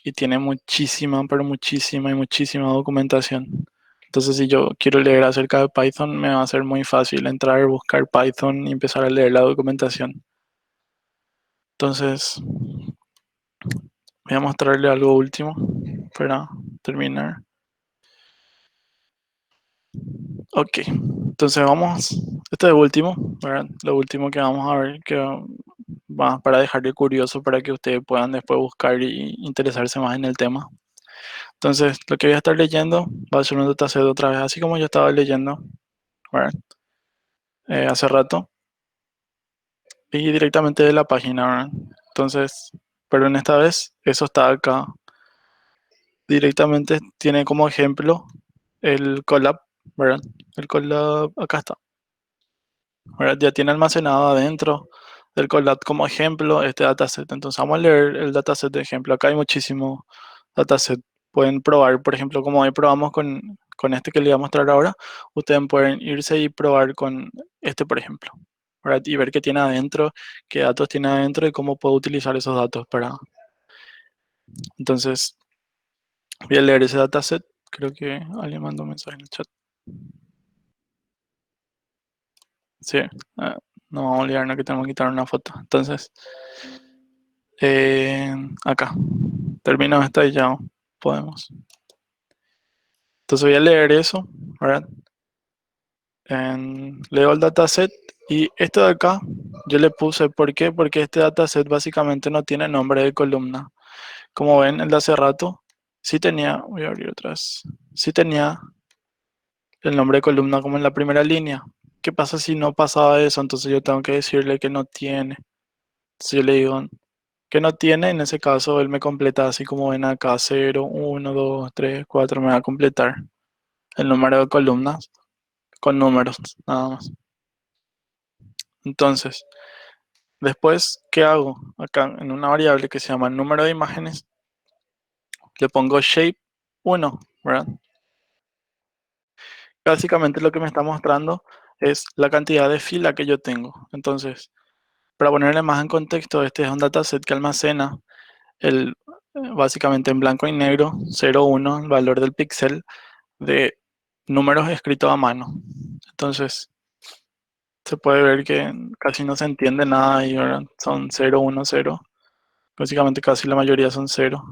y tiene muchísima, pero muchísima y muchísima documentación. Entonces, si yo quiero leer acerca de Python, me va a ser muy fácil entrar, buscar Python y empezar a leer la documentación. Entonces, voy a mostrarle algo último para terminar. Ok, entonces vamos, esto es último, ¿verdad? Lo último que vamos a ver, que va para dejarle curioso para que ustedes puedan después buscar y interesarse más en el tema. Entonces, lo que voy a estar leyendo va a ser un dataset otra vez, así como yo estaba leyendo, ¿verdad? Hace rato, y directamente de la página, ¿verdad? Entonces, pero en esta vez, eso está acá. Directamente tiene como ejemplo el collab, ¿verdad? El collab, acá está. ¿Verdad? Ya tiene almacenado adentro del collab como ejemplo este dataset. Entonces vamos a leer el dataset de ejemplo. Acá hay muchísimo dataset. Pueden probar, por ejemplo, como hoy probamos con este que les voy a mostrar ahora, ustedes pueden irse y probar con este, por ejemplo. ¿Verdad? Y ver qué tiene adentro, qué datos tiene adentro y cómo puedo utilizar esos datos para... Entonces, voy a leer ese dataset. Creo que alguien mandó un mensaje en el chat. Sí, no vamos a olvidarnos que tenemos que quitar una foto. Entonces, eh, acá, termino esta y ya podemos. Entonces voy a leer eso, ¿verdad? Leo el dataset y esto de acá yo le puse, ¿por qué? Porque este dataset básicamente no tiene nombre de columna. Como ven, el de hace rato sí tenía, voy a abrir otras, sí tenía el nombre de columna como en la primera línea. ¿Qué pasa si no pasaba eso? Entonces yo tengo que decirle que no tiene. Si yo le digo que no tiene, en ese caso él me completa así como ven acá, 0, 1, 2, 3, 4, me va a completar el número de columnas con números, nada más. Entonces, después, ¿qué hago? Acá en una variable que se llama número de imágenes, le pongo shape 1, ¿verdad? Básicamente lo que me está mostrando es la cantidad de fila que yo tengo. Entonces, para ponerle más en contexto, este es un dataset que almacena el, básicamente en blanco y negro, 0, 1, el valor del píxel de números escritos a mano. Entonces, se puede ver que casi no se entiende nada y ahora son 0, 1, 0. Básicamente casi la mayoría son 0.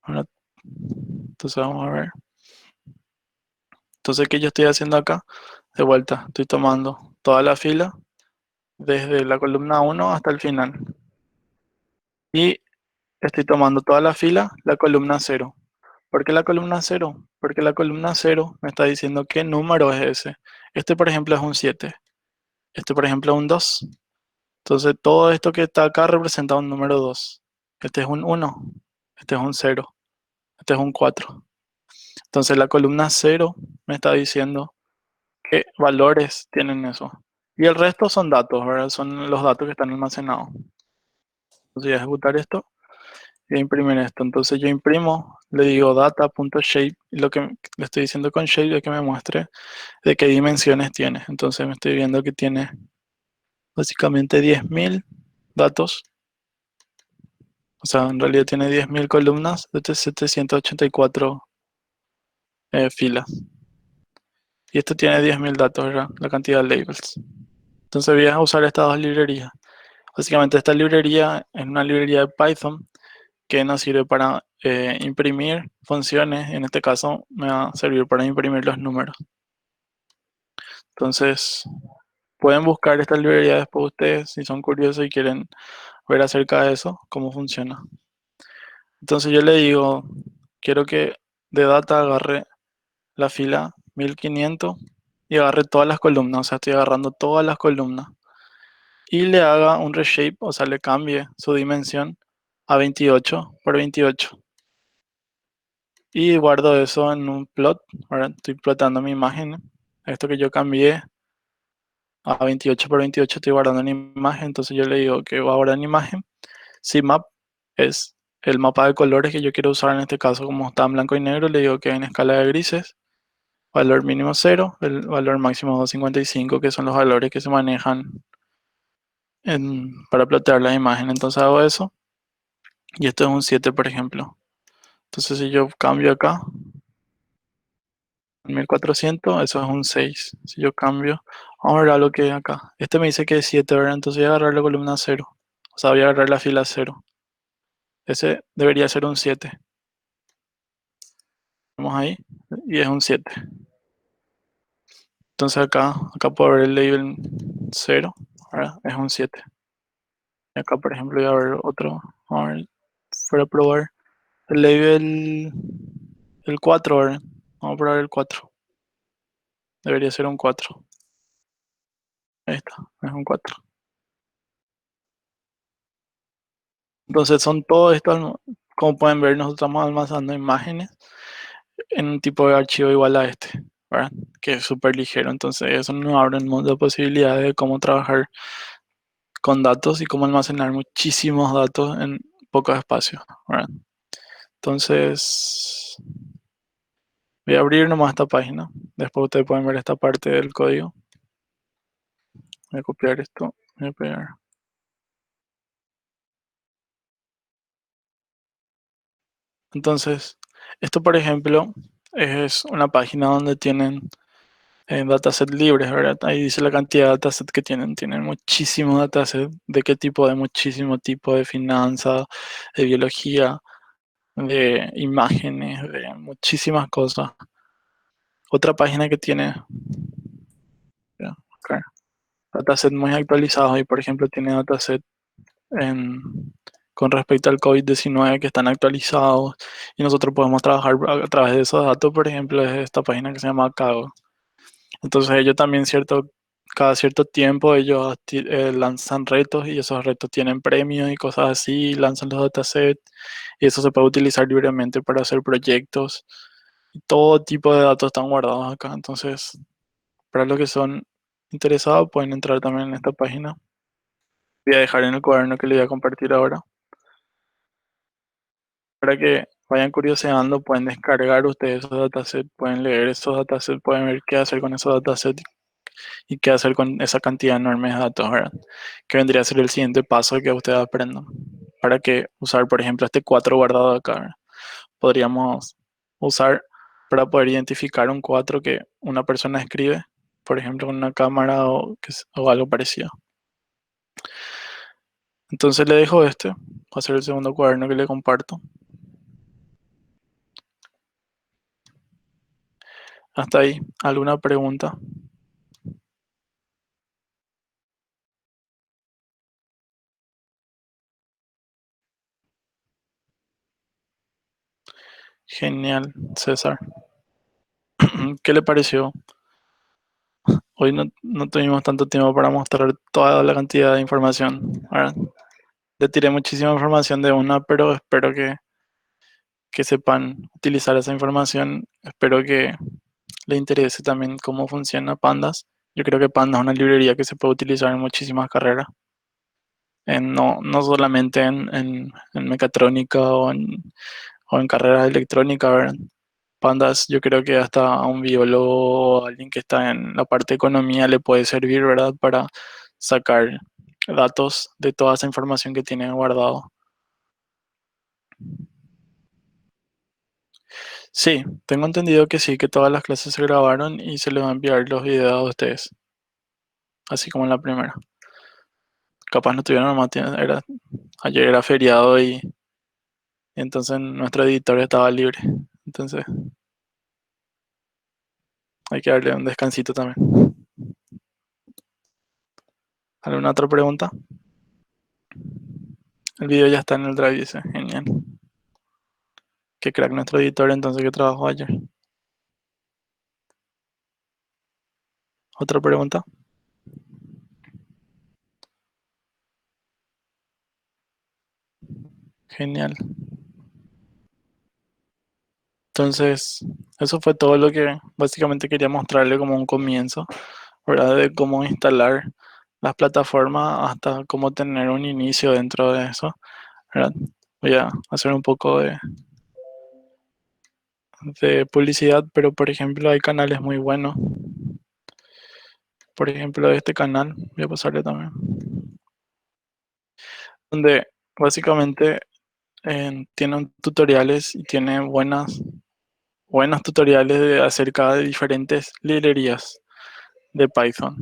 Ahora, entonces vamos a ver. Entonces, ¿qué yo estoy haciendo acá? De vuelta, estoy tomando toda la fila desde la columna 1 hasta el final. Y estoy tomando toda la fila, la columna 0. ¿Por qué la columna 0? Porque la columna 0 me está diciendo qué número es ese. Este, por ejemplo, es un 7. Este, por ejemplo, es un 2. Entonces, todo esto que está acá representa un número 2. Este es un 1. Este es un 0. Este es un 4. Entonces, la columna 0 me está diciendo qué valores tienen eso. Y el resto son datos, ¿verdad? Son los datos que están almacenados. Entonces, voy a ejecutar esto y a imprimir esto. Entonces, yo imprimo, le digo data.shape y lo que le estoy diciendo con shape es que me muestre de qué dimensiones tiene. Entonces, me estoy viendo que tiene básicamente 10.000 datos. O sea, en realidad tiene 10.000 columnas de 784 filas. Y esto tiene 10.000 datos, ¿verdad? La cantidad de labels. Entonces voy a usar estas dos librerías. Básicamente esta librería es una librería de Python que nos sirve para imprimir funciones. En este caso me va a servir para imprimir los números. Entonces pueden buscar esta librería después ustedes si son curiosos y quieren ver acerca de eso, cómo funciona. Entonces yo le digo, quiero que de data agarre la fila 1500 y agarre todas las columnas, o sea, estoy agarrando todas las columnas y le haga un reshape, o sea, le cambie su dimensión a 28 por 28 y guardo eso en un plot. Ahora estoy plotando mi imagen, esto que yo cambié a 28 por 28 estoy guardando en imagen, entonces yo le digo que va a guardar en imagen, si map es el mapa de colores que yo quiero usar en este caso, como está en blanco y negro, le digo que en escala de grises, valor mínimo cero, el valor máximo 255, que son los valores que se manejan para plotear la imagen. Entonces hago eso y esto es un 7 por ejemplo. Entonces si yo cambio acá, 1400, eso es un 6. Si yo cambio, vamos a ver algo que hay acá. Este me dice que es 7, ¿verdad? Entonces voy a agarrar la columna cero. O sea, voy a agarrar la fila cero. Ese debería ser un 7. Vamos ahí y es un 7. Entonces acá puedo ver el label cero, ¿verdad? Es un 7. Y acá, por ejemplo, voy a ver otro. A ver, para probar. El label, el 4, ¿verdad? Vamos a probar el 4. Debería ser un 4. Ahí está, es un 4. Entonces son todos estos, como pueden ver, nosotros estamos almacenando imágenes en un tipo de archivo igual a este, ¿verdad? Que es súper ligero. Entonces eso nos abre un mundo de posibilidades de cómo trabajar con datos y cómo almacenar muchísimos datos en poco espacio, ¿verdad? Entonces, voy a abrir nomás esta página. Después ustedes pueden ver esta parte del código. Voy a copiar esto. Voy a pegar. Entonces, esto por ejemplo es una página donde tienen datasets libres, ¿verdad? Ahí dice la cantidad de datasets que tienen. Tienen muchísimos datasets. ¿De qué tipo? De muchísimo tipo de finanzas, de biología, de imágenes, de muchísimas cosas. Otra página que tiene, ya, acá, datasets muy actualizados y por ejemplo tiene datasets en, con respecto al COVID-19 que están actualizados y nosotros podemos trabajar a través de esos datos, por ejemplo, es esta página que se llama Kaggle. Entonces ellos también cada cierto tiempo ellos lanzan retos y esos retos tienen premios y cosas así, lanzan los datasets y eso se puede utilizar libremente para hacer proyectos. Y todo tipo de datos están guardados acá. Entonces, para los que son interesados pueden entrar también en esta página. Voy a dejar en el cuaderno que les voy a compartir ahora. Para que vayan curioseando, pueden descargar ustedes esos datasets, pueden leer esos datasets, pueden ver qué hacer con esos datasets y qué hacer con esa cantidad enorme de datos, ¿verdad? Que vendría a ser el siguiente paso que ustedes aprendan. Para que usar, por ejemplo, este 4 guardado acá, ¿verdad? Podríamos usar para poder identificar un 4 que una persona escribe, por ejemplo, con una cámara o algo parecido. Entonces le dejo este, va a ser el segundo cuaderno que le comparto. Hasta ahí, ¿alguna pregunta? Genial, César. ¿Qué le pareció? Hoy no tuvimos tanto tiempo para mostrar toda la cantidad de información, ¿verdad? Le tiré muchísima información de una, pero espero que sepan utilizar esa información. Espero que le interese también cómo funciona Pandas. Yo creo que Pandas es una librería que se puede utilizar en muchísimas carreras, no solamente en mecatrónica o en carreras electrónicas, ¿verdad? Pandas, yo creo que hasta a un biólogo o alguien que está en la parte de economía le puede servir, ¿verdad? Para sacar datos de toda esa información que tiene guardado. Sí, tengo entendido que sí, que todas las clases se grabaron y se les va a enviar los videos a ustedes, así como en la primera. Capaz no tuvieron más tiempo, ayer era feriado y entonces nuestro editor estaba libre. Entonces hay que darle un descansito también. ¿Alguna otra pregunta? El video ya está en el Drive, dice. Genial. Qué crack nuestro editor entonces que trabajó ayer. ¿Otra pregunta? Genial. Entonces, eso fue todo lo que básicamente quería mostrarle como un comienzo, ¿verdad? De cómo instalar las plataformas hasta cómo tener un inicio dentro de eso, ¿verdad? Voy a hacer un poco de publicidad, pero por ejemplo hay canales muy buenos. Por ejemplo, este canal, voy a pasarle también, donde básicamente tienen tutoriales y tiene buenos tutoriales acerca de diferentes librerías de Python.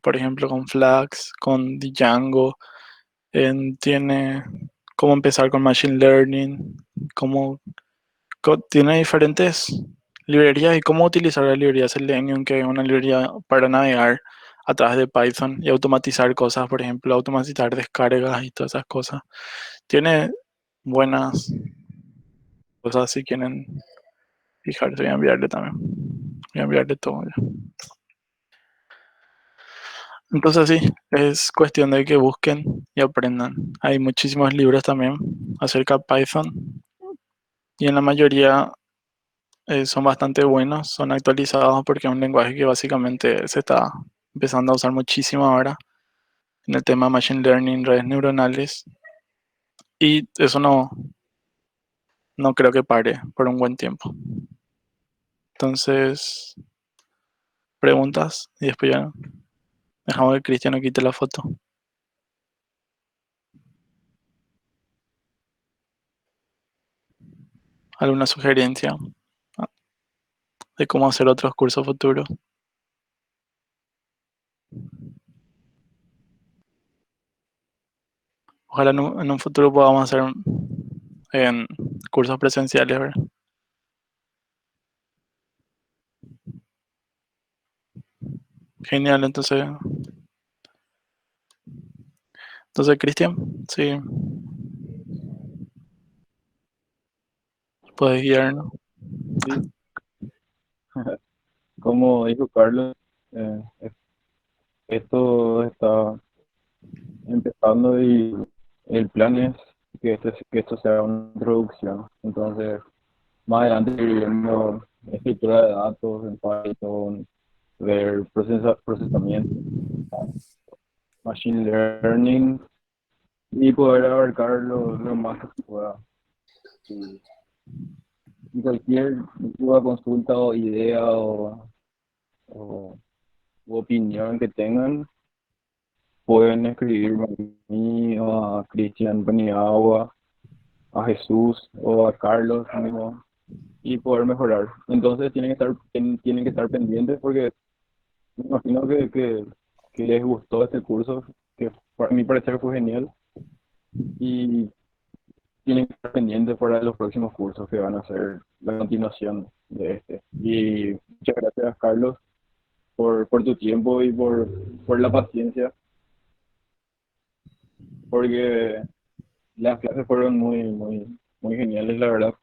Por ejemplo, con Flask, con Django, tiene cómo empezar con Machine Learning, cómo tiene diferentes librerías y cómo utilizar la librería Selenium, que es una librería para navegar a través de Python y automatizar cosas, por ejemplo, automatizar descargas y todas esas cosas. Tiene buenas cosas si quieren fijarse, voy a enviarle también. Voy a enviarle todo ya. Entonces sí, es cuestión de que busquen y aprendan. Hay muchísimos libros también acerca de Python y en la mayoría son bastante buenos, son actualizados porque es un lenguaje que básicamente se está empezando a usar muchísimo ahora en el tema Machine Learning, redes neuronales, y eso no creo que pare por un buen tiempo. Entonces, preguntas y después ya dejamos que Cristiano quite la foto. ¿Alguna sugerencia de cómo hacer otros cursos futuros? Ojalá en un futuro podamos hacer en cursos presenciales, ¿verdad? Genial, entonces Cristian, sí, puedes guiarnos. Sí, como dijo Carlos, esto está empezando y el plan es que esto sea una introducción. Entonces, más adelante ir viendo escritura de datos en Python, ver procesamiento, machine learning y poder abarcar lo más que se pueda. Y, y cualquier duda, consulta o idea o u opinión que tengan, pueden escribirme a mí o a Cristian Paniagua, a Jesús o a Carlos mismo y poder mejorar. Entonces tienen que estar pendientes porque me imagino que les gustó este curso, que para mí parecer fue genial y tienen que estar pendientes para los próximos cursos que van a ser la continuación de este. Y muchas gracias, Carlos, por tu tiempo y por la paciencia, porque las clases fueron muy geniales, la verdad.